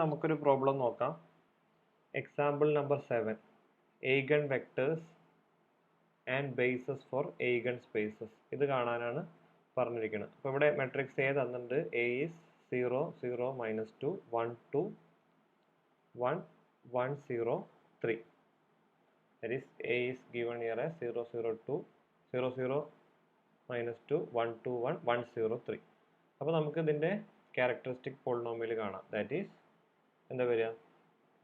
നമുക്കൊരു പ്രോബ്ലം നോക്കാം. Example number 7, eigen vectors and bases for eigen spaces. ഇത് കാണാനാണ് പറഞ്ഞിരിക്കുന്നത്. അപ്പോൾ ഇവിടെ മെട്രിക്സ് എ തന്നിട്ടുണ്ട്. A is 0 0 -2 1 2 1 1 0 3. that is a is given here as 0 0 2 0 0 -2 1 2 1 1 0 3. അപ്പോൾ നമുക്ക് ഇതിൻ്റെ ക്യാരക്ടറിസ്റ്റിക് പോളിനോമിയൽ കാണാം. ദാറ്റ് ഈസ് എന്താ വരിക?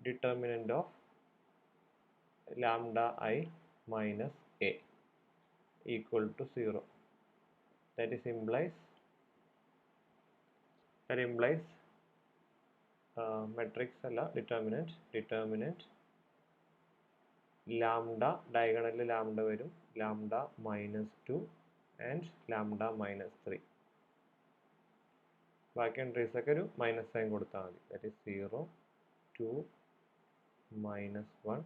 Determinant of lambda I minus A equal to 0. that implies matrix അല്ല, ഡിറ്റർമിനൻറ്റ് ലാംഡ, ഡയഗണലിൽ ലാംഡ വരും, ലാംഡ -2 ആൻഡ് ലാംഡ -3. ബാക്കി എൻട്രീസ് ഒക്കെ ഒരു മൈനസ് സൈൻ കൊടുത്താൽ മതി. That is 0 2 -1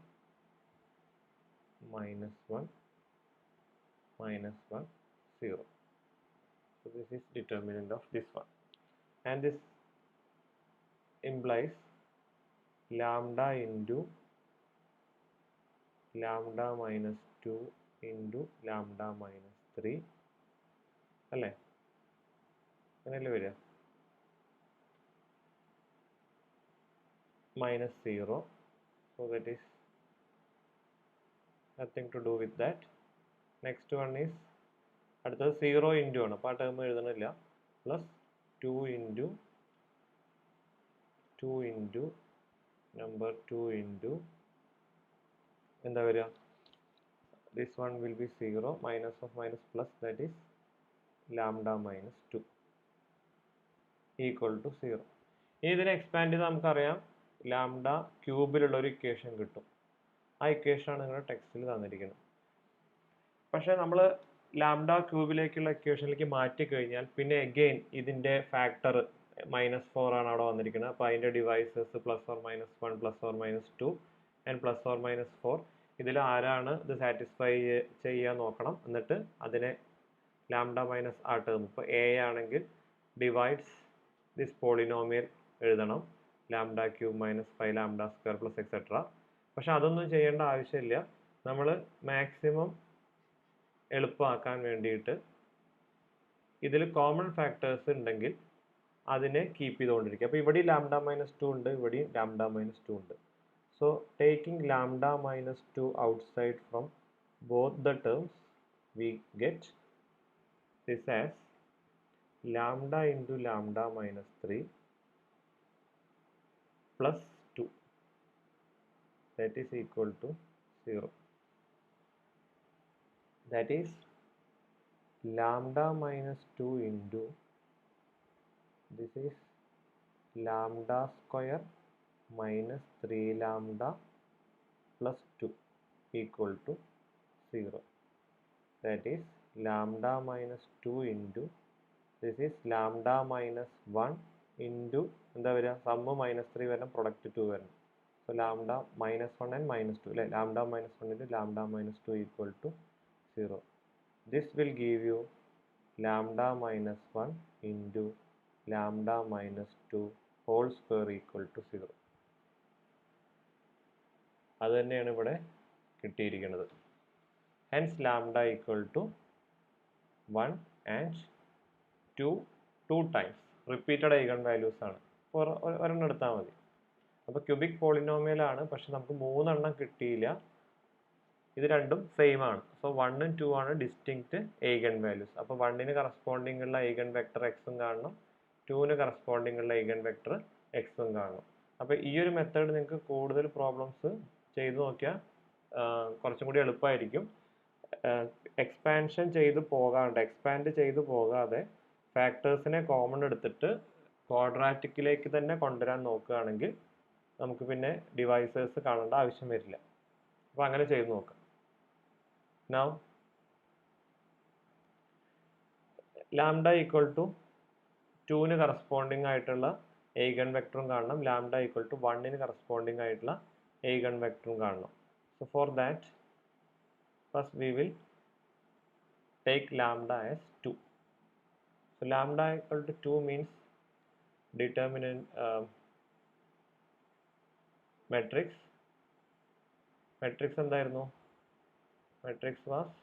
-1 -1 0. so this is determinant of this one, and this implies lambda into lambda -2 into lambda -3 അല്ലേ? അങ്ങനെയല്ലേ വരിക? -0. so that is nothing to do with that. next one is അടുത്തത് 0 into ആണ്, അപ്പോൾ ആ term എഴുതണില്ല. പ്ലസ് 2 ഇൻറ്റു നമ്പർ 2 ഇൻറ്റു എന്താ വരിക? This one will be 0 minus of minus plus, that is lambda -2 equal to 0. ഇനി ഇതിനെ എക്സ്പാൻഡ് ചെയ്ത് നമുക്കറിയാം ലാംഡ ക്യൂബിലുള്ള ഒരു ഇക്വേഷൻ കിട്ടും. ആ ഇക്വേഷനാണ് നിങ്ങളുടെ ടെക്സ്റ്റിൽ തന്നിരിക്കുന്നത്. പക്ഷേ നമ്മൾ ലാംഡ ക്യൂബിലേക്കുള്ള ഇക്വേഷനിലേക്ക് മാറ്റി കഴിഞ്ഞാൽ പിന്നെ അഗെയിൻ ഇതിൻ്റെ ഫാക്ടർ -4 ആണ് അവിടെ വന്നിരിക്കുന്നത്. അപ്പോൾ അതിൻ്റെ devices +or -1 +or -2 and +or -4. ഇതിൽ ആരാണ് ഇത് സാറ്റിസ്ഫൈ ചെയ്യാൻ നോക്കണം. എന്നിട്ട് അതിനെ ലാംഡ മൈനസ് ആ ടേം, ഇപ്പോൾ എ ആണെങ്കിൽ ഡിവൈഡ്സ് ദിസ് പോളിനോമിയൽ എഴുതണം, lambda cube -5 lambda square plus etcetera. പക്ഷെ അതൊന്നും ചെയ്യേണ്ട ആവശ്യമില്ല. നമ്മൾ മാക്സിമം എളുപ്പമാക്കാൻ വേണ്ടിയിട്ട് ഇതിൽ കോമൺ ഫാക്ടേഴ്സ് ഉണ്ടെങ്കിൽ അതിനെ കീപ്പ് ചെയ്തുകൊണ്ടിരിക്കുക. അപ്പോൾ ഇവിടെ ലാംഡ -2 ഉണ്ട്, ഇവിടെയും ലാംഡ -2 ഉണ്ട്. So taking lambda -2 outside from both the terms, we get this as lambda into lambda -3 plus 2, that is equal to 0. that is lambda -2 into this is lambda square minus 3 lambda plus 2 equal to 0. that is lambda -2 into this is lambda -1 into എന്താ വരിക? Sum -3 വരണം, product 2 വരണം. So lambda -1 and -2 അല്ലേ? Lambda -1 into lambda -2 equal to 0. this will give you lambda -1 into lambda -2 whole square equal to 0. അത് തന്നെയാണ് ഇവിടെ കിട്ടിയിരിക്കുന്നത്. hence lambda equal to 1 and 2 times repeated eigen values ആണ്. ഒരെണ്ണം എടുത്താൽ മതി. അപ്പോൾ ക്യൂബിക് പോളിനോമിയൽ ആണ്, പക്ഷെ നമുക്ക് 3 എണ്ണം കിട്ടിയില്ല. ഇത് രണ്ടും സെയിം ആണ്. സോ 1 ഉം 2 ആണ് ഡിസ്റ്റിങ്ക്റ്റ് ഐഗൺ വാല്യൂസ്. അപ്പോൾ 1ന് കറസ്പോണ്ടിങ് ഉള്ള ഐഗൺ വെക്ടർ എക്സും കാണണം, 2ന് കറസ്പോണ്ടിങ് ഉള്ള ഐഗൺ വെക്ടർ എക്സും കാണണം. അപ്പോൾ ഈ ഒരു മെത്തേഡ് നിങ്ങൾക്ക് കൂടുതൽ പ്രോബ്ലംസ് ചെയ്ത് നോക്കിയാൽ കുറച്ചും കൂടി എളുപ്പമായിരിക്കും. എക്സ്പാൻഡ് ചെയ്ത് പോകാതെ ഫാക്ടേഴ്സിനെ കോമൺ എടുത്തിട്ട് ക്വാഡ്രാറ്റിക്കിലേക്ക് തന്നെ കൊണ്ടുവരാൻ നോക്കുകയാണെങ്കിൽ നമുക്ക് പിന്നെ ഡിവൈസേഴ്സ് കാണേണ്ട ആവശ്യം വരില്ല. അപ്പോൾ അങ്ങനെ ചെയ്ത് നോക്കാം. നൗ ലാംഡ ഈക്വൽ ടു 2ന് കറസ്പോണ്ടിങ് ആയിട്ടുള്ള ഐഗൺ വെക്ടറും കാണണം, ലാംഡ ഈക്വൽ ടു 1ന് കറസ്പോണ്ടിങ് ആയിട്ടുള്ള ഐഗൺ വെക്ടറും കാണണം. So for that first we will take lambda as 2. so lambda equal to 2 means determinant matrix എന്തായിരുന്നു? Matrix was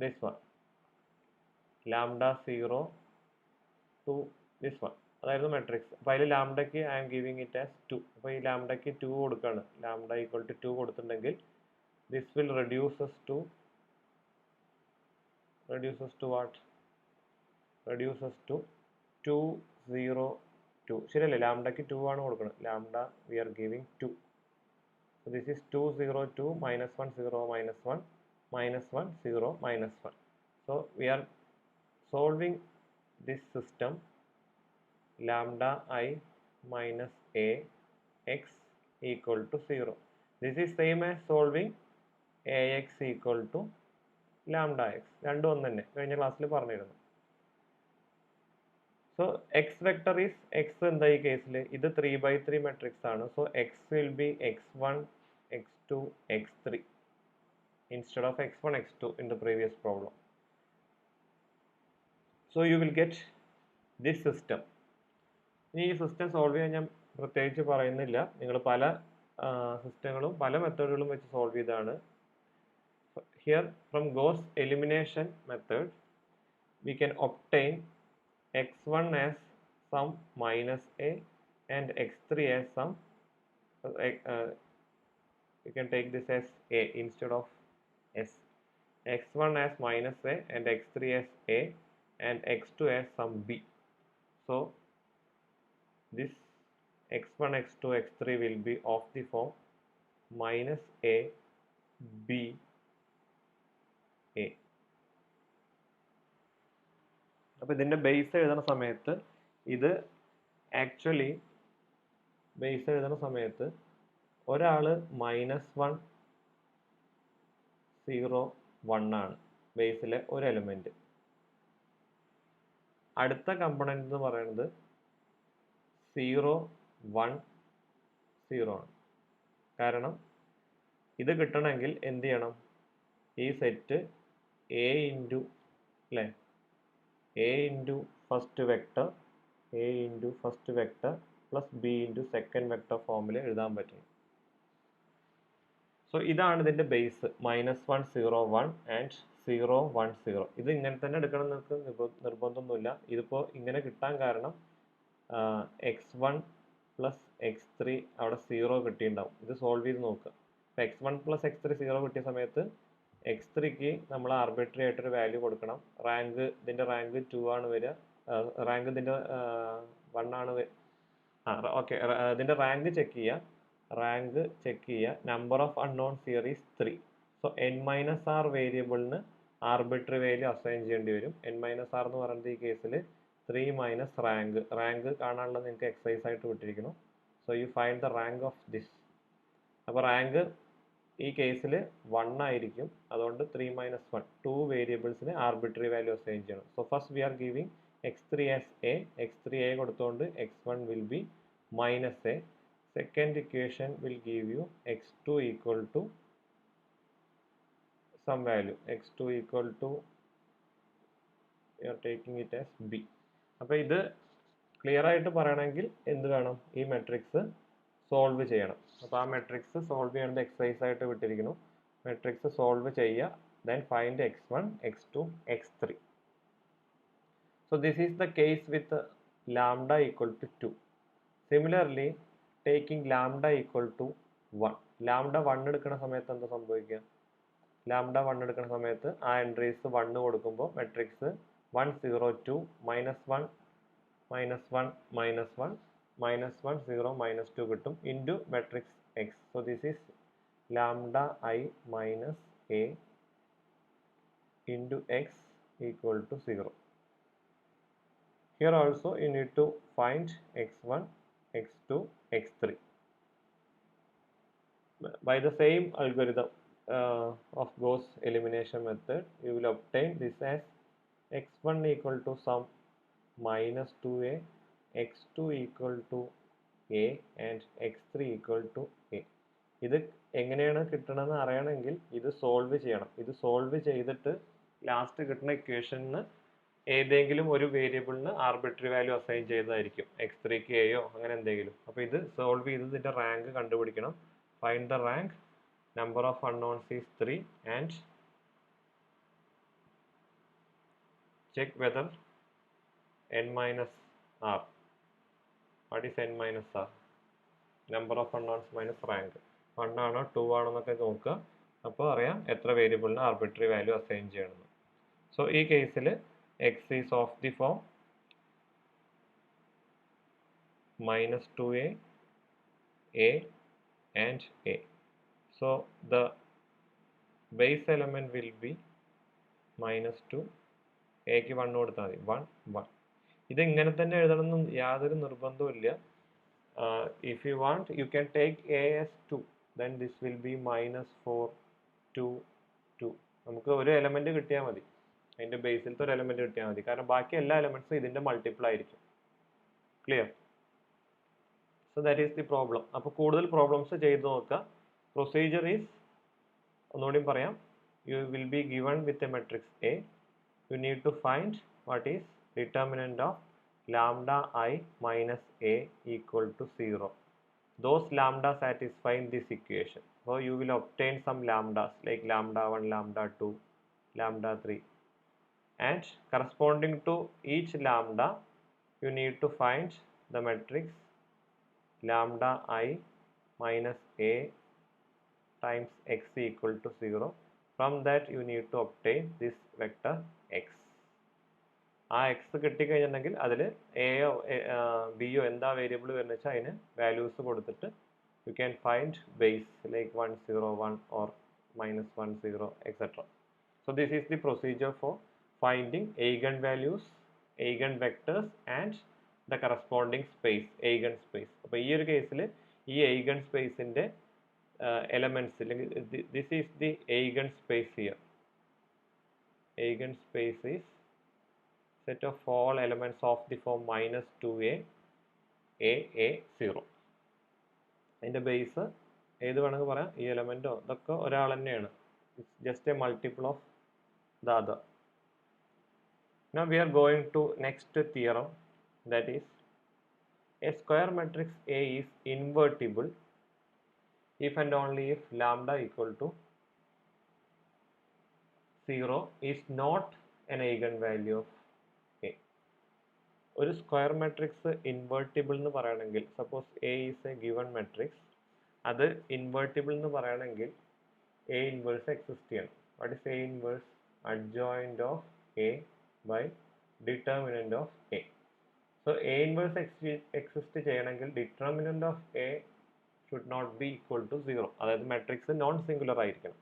this one, lambda 0 to this one, അതായിരുന്നു matrix. അപ്പോൾ അതിൽ ലാംഡയ്ക്ക് I am giving it as 2. അപ്പോൾ ഈ ലാംഡയ്ക്ക് 2 കൊടുക്കുകയാണ്. ലാംഡ ഈക്വൽ ടു 2 കൊടുത്തിട്ടുണ്ടെങ്കിൽ this will reduces to what? Reduces to 2 0 2. ശരിയല്ലേ? ലാംഡയ്ക്ക് 2 ആണ് കൊടുക്കുന്നത്. Lambda we are giving 2. So this is 2 0 2 minus 1 0 minus 1 minus 1 0 minus 1. So we are solving this system lambda I minus a x equal to 0. This is same as solving ax equal to lambda x. രണ്ടും ഒന്ന് തന്നെ, കഴിഞ്ഞ ക്ലാസ്സിൽ പറഞ്ഞിരുന്നു. So X vector is X എന്താ ഈ കേസിൽ? ഇത് 3/3 മെട്രിക്സ് ആണ്. So X will be x1 x2 x3 instead of x1 x2 in the previous problem. So you will get this system. ഇനി ഈ സിസ്റ്റം സോൾവ് ചെയ്യാൻ ഞാൻ പ്രത്യേകിച്ച് പറയുന്നില്ല. നിങ്ങൾ പല സിസ്റ്റങ്ങളും പല മെത്തേഡുകളും വെച്ച് സോൾവ് ചെയ്താണ്. Here from Gauss elimination method we can obtain x1 as some minus a and x3 as some you can take this as a instead of s. x1 as minus a and x3 as a and x2 as some b. So this x1 x2 x3 will be of the form minus a b a. അപ്പോൾ ഇതിൻ്റെ base എഴുതുന്ന സമയത്ത് ഇത് actually base എഴുതുന്ന സമയത്ത് ഒരാൾ -1 0 1 ആണ് ബേസിലെ ഒരു എലിമെൻറ്റ്. അടുത്ത കമ്പണൻറ്റ് എന്ന് പറയുന്നത് 0 1 0 ആണ്. കാരണം ഇത് കിട്ടണമെങ്കിൽ എന്ത് ചെയ്യണം? ഈ സെറ്റ് a ഇൻറ്റു അല്ലേ, a into first vector plus b into second vector ഫോമിൽ എഴുതാൻ പറ്റണം. സോ ഇതാണ് ഇതിൻ്റെ ബേസ് -1 0 1 ആൻഡ് 0 1 0. ഇത് ഇങ്ങനെ തന്നെ എടുക്കണം എന്ന് നിർബന്ധമൊന്നുമില്ല. ഇതിപ്പോൾ ഇങ്ങനെ കിട്ടാൻ കാരണം x1 പ്ലസ് x3 അവിടെ 0 കിട്ടിയിട്ടുണ്ടാവും. ഇത് സോൾവ് ചെയ്ത് നോക്കുക. അപ്പോൾ x1 പ്ലസ് x3 0 കിട്ടിയ സമയത്ത് x3ക്ക് നമ്മൾ ആർബിട്രറി ആയിട്ടൊരു വാല്യൂ കൊടുക്കണം. ഇതിൻ്റെ റാങ്ക് 2 ആണ് വരിക. റാങ്ക് ഇതിൻ്റെ 1 ആണ്. ഓക്കെ, ഇതിൻ്റെ റാങ്ക് ചെക്ക് ചെയ്യുക. Number of unknowns here is 3. So n-r വേരിയബിളിന് ആർബിട്രറി വാല്യൂ അസൈൻ ചെയ്യേണ്ടി വരും. n-r എന്ന് പറയുന്നത് ഈ കേസിൽ 3 മൈനസ് റാങ്ക് കാണാനുള്ളത് നിങ്ങൾക്ക് എക്സസൈസ് ആയിട്ട് വിട്ടിരിക്കുന്നു. So you find the rank of this. അപ്പോൾ റാങ്ക് ഈ കേസിൽ 1 ആയിരിക്കും. അതുകൊണ്ട് 3 മൈനസ് 1 2 വേരിയബിൾസിന് ആർബിട്രറി വാല്യൂ അസൈൻ ചെയ്യണം. So first we are giving x3 as a. x3 a കൊടുത്തുകൊണ്ട് x1 will be minus a. Second equation will give you x2 equal to some value. x2 equal to you are taking it as b. അപ്പോൾ ഇത് clear ആയിട്ട് പറയണമെങ്കിൽ എന്ത് വേണം? ഈ matrix solve ചെയ്യണം. അപ്പോൾ ആ മെട്രിക്സ് സോൾവ് ചെയ്യേണ്ടത് എക്സസൈസ് ആയിട്ട് വിട്ടിരിക്കുന്നു. മെട്രിക്സ് സോൾവ് ചെയ്യുക. then find x1 x2 x3. so this is the case with lambda equal to 2. similarly taking lambda equal to 1. lambda 1 എടുക്കുന്ന സമയത്ത് എന്താ സംഭവിക്കുക? lambda 1 എടുക്കുന്ന സമയത്ത് ആ എൻട്രീസ് 1 കൊടുക്കുമ്പോൾ മെട്രിക്സ് 1 0 2 -1 -1 -1 -1 0 -2 കിട്ടും into matrix x. so this is lambda I minus a into x equal to 0. here also you need to find x1 x2 x3 by the same algorithm of Gauss elimination method. You will obtain this as x1 equal to some minus 2a, x2 equal to a and x3 equal to a. ഇത് എങ്ങനെയാണ് കിട്ടണമെന്ന് അറിയണമെങ്കിൽ ഇത് solve ചെയ്യണം. ഇത് solve ചെയ്തിട്ട് last കിട്ടുന്ന ഇക്വേഷന് ഏതെങ്കിലും ഒരു വേരിയബിളിന് ആർബിട്രറി വാല്യൂ അസൈൻ ചെയ്തതായിരിക്കും. x3ക്ക് എയോ അങ്ങനെ എന്തെങ്കിലും. അപ്പോൾ ഇത് സോൾവ് ചെയ്ത് ഇതിൻ്റെ റാങ്ക് കണ്ടുപിടിക്കണം. Find the rank. Number of unknowns is 3 and check whether n minus r. What is n minus r? Number of unknowns minus rank. 1 ആണോ 2 ആണോ എന്നൊക്കെ നോക്കുക. അപ്പോൾ അറിയാം എത്ര വേരിയബിളിന് ആർബിട്രറി വാല്യൂ അസൈൻ ചെയ്യണമെന്ന്. സോ ഈ കേസിൽ x is of the form -2a, a and a. So the base element will be -2. എക്ക് 1 കൊടുത്താൽ മതി. 1 1. ഇത് ഇങ്ങനെ തന്നെ എഴുതണമെന്നും യാതൊരു നിർബന്ധവും ഇല്ല. If you want, you can take a as 2. Then this will be -4 2 2. നമുക്ക് ഒരു എലമെന്റ് കിട്ടിയാൽ മതി. അതിന്റെ ബേസിലത്തെ ഒരു എലമെന്റ് കിട്ടിയാൽ മതി. കാരണം ബാക്കി എല്ലാ എലമെന്റ്സും ഇതിന്റെ മൾട്ടിപ്പിൾ ആയിരിക്കും. Clear? So that is the problem. അപ്പോൾ കൂടുതൽ പ്രോബ്ലംസ് ചെയ്ത് നോക്കുക. പ്രൊസീജിയർ ഈസ്, ഒന്നുകൂടി പറയാം, you will be given with a matrix A. You need to find what is determinant of lambda I minus A equal to 0. Those lambda satisfying this equation. So you will obtain some lambdas like lambda 1, lambda 2, lambda 3. And corresponding to each lambda, you need to find the matrix lambda I minus A times x equal to 0. From that you need to obtain this vector x. ആ X കിട്ടിക്കഴിഞ്ഞിട്ടുണ്ടെങ്കിൽ അതിൽ എയോ ബിയോ എന്താ variable വരുന്ന വെച്ചാൽ അതിന് values കൊടുത്തിട്ട് you can find base like 1 0 1 or -1 0 etcetera. So this is the procedure for finding eigen values, eigen vectors and the corresponding space, eigen space. അപ്പോൾ ഈ ഒരു കേസിൽ ഈ eigen സ്പേസിൻ്റെ elements, this is the eigen space here. Eigen space is set of all elements of the form -2a a 0. അതിൻ്റെ base ഏത് വേണമെങ്കിൽ പറയാം, ഈ എലമെൻറ്റോ ഇതൊക്കെ ഒരാൾ തന്നെയാണ്. It's just A multiple of the other. Now we are going to next theorem, that is a square matrix A is invertible if and only if lambda equal to 0 is not an eigenvalue of A. ഒരു square matrix invertible എന്ന് പറയണമെങ്കിൽ, suppose A is a given matrix, അത് invertible എന്ന് പറയണമെങ്കിൽ A inverse exist ചെയ്യണം. What is A inverse? Adjoint of A by determinant of A. So A inverse exist ചെയ്യണമെങ്കിൽ determinant of A should not be equal to 0. അതായത് matrix non singular ആയിരിക്കണം.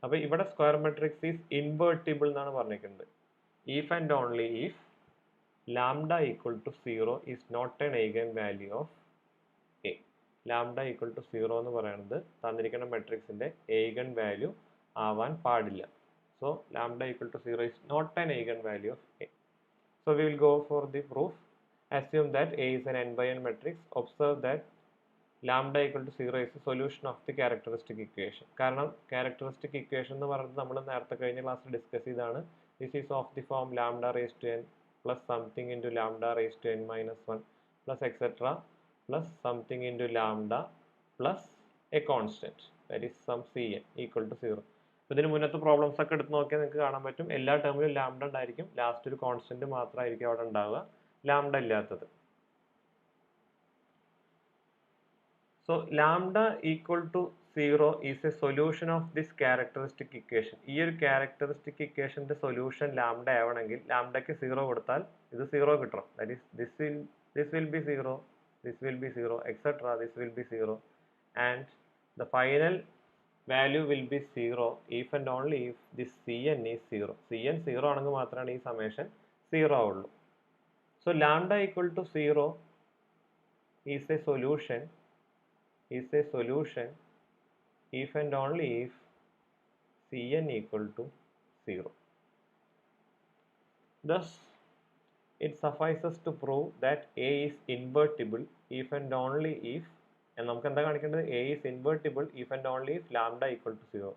അപ്പോൾ ഇവിടെ square matrix is invertible എന്നാണ് പറഞ്ഞിരിക്കുന്നത്. If and only if lambda equal to 0 is not an eigen value of A. Lambda equal to 0 എന്ന് പറയുന്നത് തന്നിരിക്കുന്ന മെട്രിക്സിന്റെ eigen വാല്യൂ ആവാൻ പാടില്ല. So lambda equal to 0 is not an eigen value of A. So we will go for the proof. Assume that A is an n by n matrix. Observe that lambda equal to 0 is the solution of the characteristic equation. കാരണം characteristic equation എന്ന് പറയുന്നത് നമ്മൾ നേരത്തെ കഴിഞ്ഞ ക്ലാസ്സിൽ discuss ചെയ്താണ്. This is of the form lambda raised to n plus something into lambda raised to n minus 1 plus etc. plus something into lambda plus a constant, that is some Cn equal to 0. ഇതിന് മുന്നത്തെ problems ഒക്കെ എടുത്ത് നോക്കിയാൽ നിങ്ങൾക്ക് കാണാൻ പറ്റും എല്ലാ ടേമിലും ലാംഡ ഉണ്ടായിരിക്കും. ലാസ്റ്റ് ഒരു കോൺസ്റ്റന്റ് മാത്രമായിരിക്കും അവിടെ ഉണ്ടാവുക, ലാംഡ ഇല്ലാത്തത്. So lambda equal to 0 is a solution of this characteristic equation. ഈ ഒരു ക്യാരക്ടറിസ്റ്റിക് ഇക്വേഷന്റെ സൊല്യൂഷൻ ലാംഡ ആവണമെങ്കിൽ ലാംഡയ്ക്ക് 0 കൊടുത്താൽ ഇത് 0 കിട്ടണം. That is this will be 0, this will be 0, etc. This will be 0 and the final value will be 0 if and only if this Cn is 0. Cn 0 ആണെങ്കിൽ മാത്രമാണ് ഈ summation 0 ആവുള്ളൂ. So lambda equal to 0 is a solution if and only if Cn equal to 0. Thus it suffices to prove that A is invertible if and only if, നമുക്ക് എന്താ കാണിക്കേണ്ടത്, A is invertible if and only if lambda equal to 0.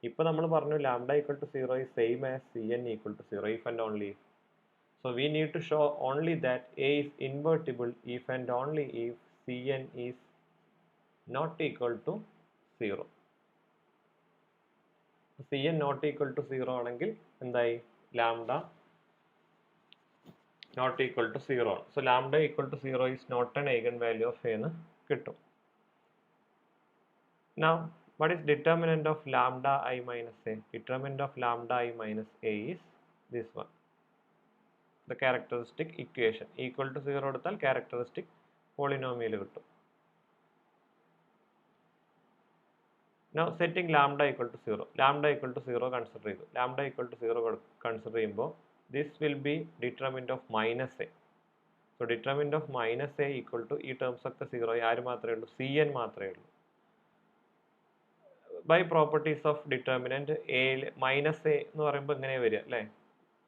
ഇപ്പോൾ നമ്മൾ പറഞ്ഞു lambda equal to 0 is same as Cn equal to 0 if and only if. So we need to show only that A is invertible if and only if Cn is not equal to 0. Cn not equal to 0 ആണെങ്കിൽ എന്തായി lambda not equal to 0 ആണ്. So lambda equal to 0 is not an eigenvalue of A എന്ന് കിട്ടും. Now what is determinant of lambda I minus A? Determinant of lambda I minus A is this one. The characteristic equation equal to 0 എടുത്താൽ characteristic polynomial കിട്ടും. Now setting lambda equal to 0. Lambda equal to 0 consider ചെയ്തു. Lambda equal to 0 consider ചെയ്യുമ്പോൾ this will be determinant of minus A. So determinant of minus A equal to ഈ terms ഒക്കെ 0 ആര് മാത്രമേ ഉള്ളൂ Cn മാത്രമേ ഉള്ളൂ. By properties of determinant A minus A എന്ന് പറയുമ്പോൾ ഇങ്ങനെ വരിക അല്ലേ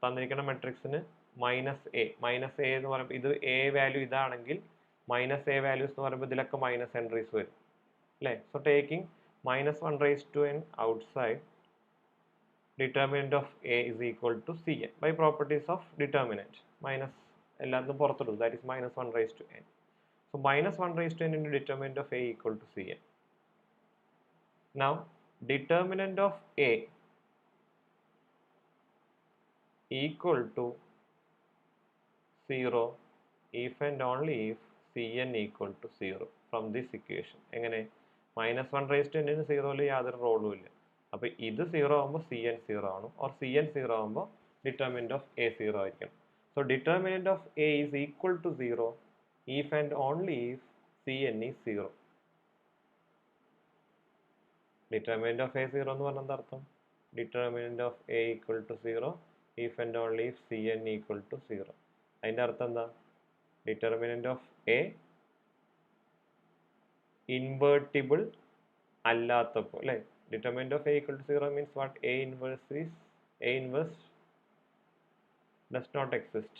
തന്നിരിക്കുന്ന മെട്രിക്സിന് മൈനസ് എ എന്ന് പറയുമ്പോൾ ഇത് എ വാല്യൂ ഇതാണെങ്കിൽ മൈനസ് എ വാല്യൂസ് എന്ന് പറയുമ്പോൾ ഇതിലൊക്കെ മൈനസ് എൻട്രീസ് വരും അല്ലേ so taking -1 raised to n outside determinant of A is equal to Cn by properties of determinant minus എല്ലാത്തും പുറത്തിടും that is -1 raised to n. So -1 raised to n into determinant of A equal to Cn. Now determinant of A equal to 0 if and only if Cn equal to 0 from this equation. എങ്ങനെ -1 raised to n ന് 0 യാതൊരു റോളും ഇല്ല അപ്പോൾ ഇത് 0 ആകുമ്പോൾ Cn 0 ആണ് or Cn 0 ആകുമ്പോൾ determinant of A 0 ആയിരിക്കണം. So determinant of A is equal to 0 if and only if Cn is 0. Determinant of A 0 എന്ന് പറഞ്ഞാൽ എന്താ അർത്ഥം determinant of A equal to 0 if and only if Cn equal to 0. അതിൻ്റെ അർത്ഥം എന്താ determinant of A invertible അല്ലാത്തപ്പോൾ അല്ലേ determinant of A equal to 0 means what A inverse does not exist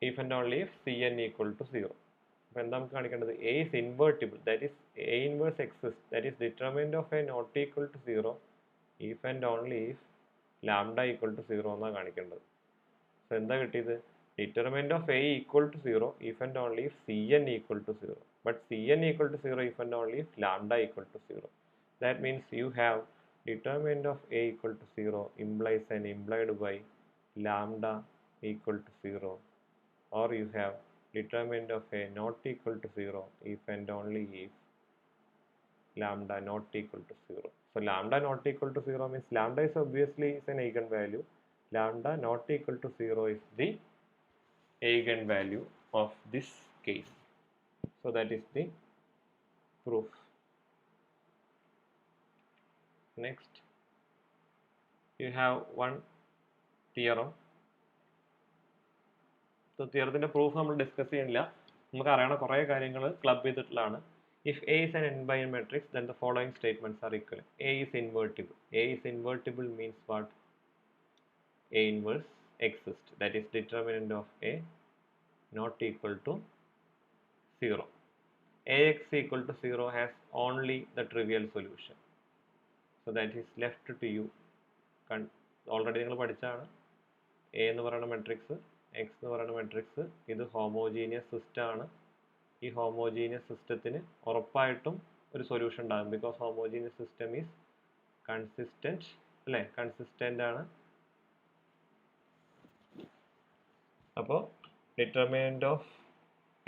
if and only if Cn equal to 0. അപ്പോൾ എന്താ നമുക്ക് കാണിക്കേണ്ടത് A is invertible that is A inverse exists that is determinant of A not equal to 0 if and only if lambda equal to 0 എന്നാണ് കാണിക്കേണ്ടത്. So എന്താ കിട്ടിയത് determinant of A equal to 0 if and only if Cn equal to 0 but Cn equal to 0 if and only if lambda equal to 0. That means you have determinant of A equal to 0 implies and implied by lambda equal to 0 or you have determinant of A not equal to 0 if and only if lambda not equal to 0. So lambda not equal to 0 means lambda is obviously is an eigenvalue. Lambda not equal to 0 is the eigenvalue of this case. So that is the proof. Next you have one theorem. So theoremത്തിന്റെ proof നമ്മൾ discuss ചെയ്യുന്നില്ല നമുക്ക് അറിയണ കുറേ കാര്യങ്ങൾ club ചെയ്തിട്ടുള്ളതാണ്. If A is an n by n matrix then the following statements are equivalent. A is invertible. A is invertible means what? A inverse exists that is determinant of A not equal to 0. Ax equal to 0 has only the trivial solution. So that is left to you. Already നിങ്ങൾ പഠിച്ചാണ് A എന്ന് പറയുന്ന matrix X എന്ന് പറയുന്ന matrix ഇത് homogeneous system ആണ്. ഈ homogeneous സിസ്റ്റത്തിന് ഉറപ്പായിട്ടും ഒരു സൊല്യൂഷൻ ഉണ്ടാകും because homogeneous system is consistent അല്ലേ കൺസിസ്റ്റന്റ് ആണ്. അപ്പോൾ determinant of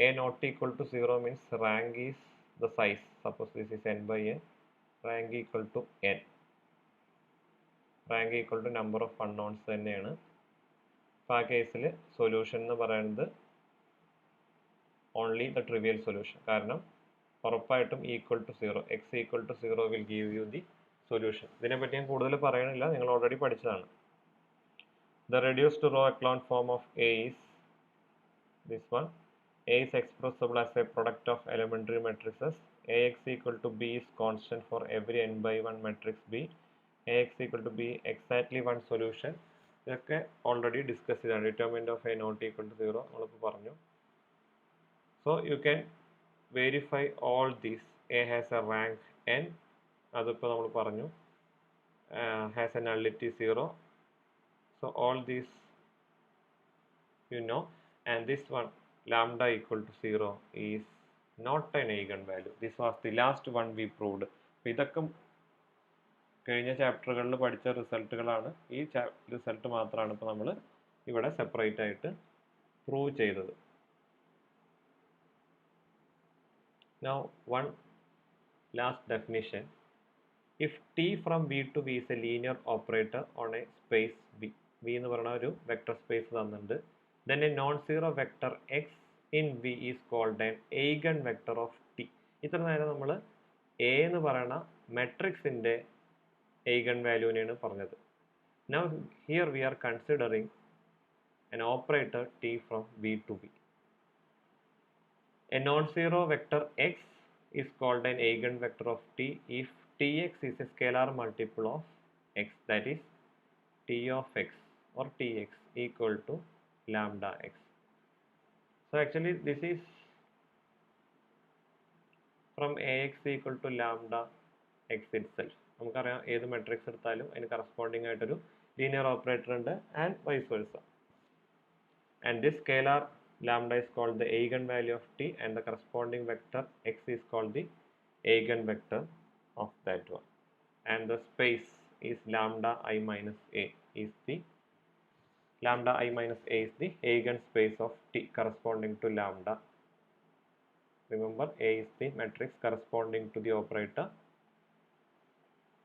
A not equal to 0 means rank is the size. Suppose this is n by n, rank equal to n. Rank equal to number of unknowns തന്നെയാണ്. അപ്പോൾ ആ കേസിൽ solution എന്ന് പറയുന്നത് only the trivial solution കാരണം ഉറപ്പായിട്ടും equal to 0 x equal to 0 will give you the solution. ഇതിനെപ്പറ്റി ഞാൻ കൂടുതൽ പറയണില്ല നിങ്ങൾ ഓൾറെഡി പഠിച്ചതാണ്. The reduced row echelon form of A is this one. A is expressible as a product of elementary matrices. Ax equal to B is constant for every n by 1 matrix B. Ax equal to B exactly one solution. ഇതൊക്കെ already discuss ചെയ്താണ്. determinant of A not equal to 0 നമ്മളിപ്പോൾ പറഞ്ഞു. So you can verify all these. A has a rank n അതിപ്പോൾ നമ്മൾ പറഞ്ഞു. has a nullity 0. So all these you know, and this one lambda equal to 0 is not an eigenvalue. This was the last one we proved. ഇതൊക്കെ കഴിഞ്ഞ ചാപ്റ്ററുകളിൽ പഠിച്ച റിസൾട്ടുകളാണ്. ഈ result മാത്രമാണ് ഇപ്പോൾ നമ്മൾ ഇവിടെ സെപ്പറേറ്റ് ആയിട്ട് പ്രൂവ് ചെയ്തത്. Now one last definition. If T from V to V is a linear operator on a space V, V എന്ന് പറയുന്ന ഒരു വെക്ടർ സ്പേസ് തന്നിട്ടുണ്ട്, then a non-zero vector x in V is called an eigenvector of T. ഇത്ര നേരം നമ്മൾ A എന്ന് പറയുന്ന മെട്രിക്സിൻ്റെ eigenvalue പറഞ്ഞത്. Now here we are considering an operator T from V to V. A non-zero vector x is called an eigenvector of T if Tx is a scalar multiple of x, that is T of x or Tx equal to lambda x. So actually this is from Ax equal to lambda x itself. നമുക്കറിയാം ഏത് matrix എടുത്താലും അതിന് corresponding ആയിട്ടൊരു linear operator ഉണ്ട് and vice versa. And this scalar lambda is called the eigenvalue of T and the corresponding vector x is called the eigenvector of that one. And the space is lambda I minus a is the lambda I minus a is the eigenspace of T corresponding to lambda. Remember, A is the matrix corresponding to the operator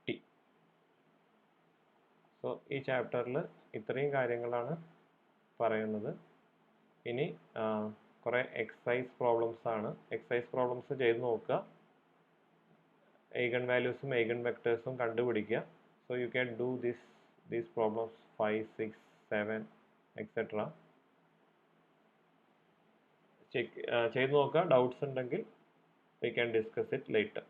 T. So ഈ ചാപ്റ്ററിൽ ഇത്രയും കാര്യങ്ങളാണ് പറയുന്നത്. ഇനി കുറേ exercise problems ആണ്. Exercise problems ചെയ്ത് നോക്കുക, eigen valuesഉം eigen vectorsഉം കണ്ടുപിടിക്കുക. So you can do these problems 5, 6, 7 etc. ചെയ്ത് നോക്കുക. ഡൗട്ട്സ് ഉണ്ടെങ്കിൽ we can discuss it later.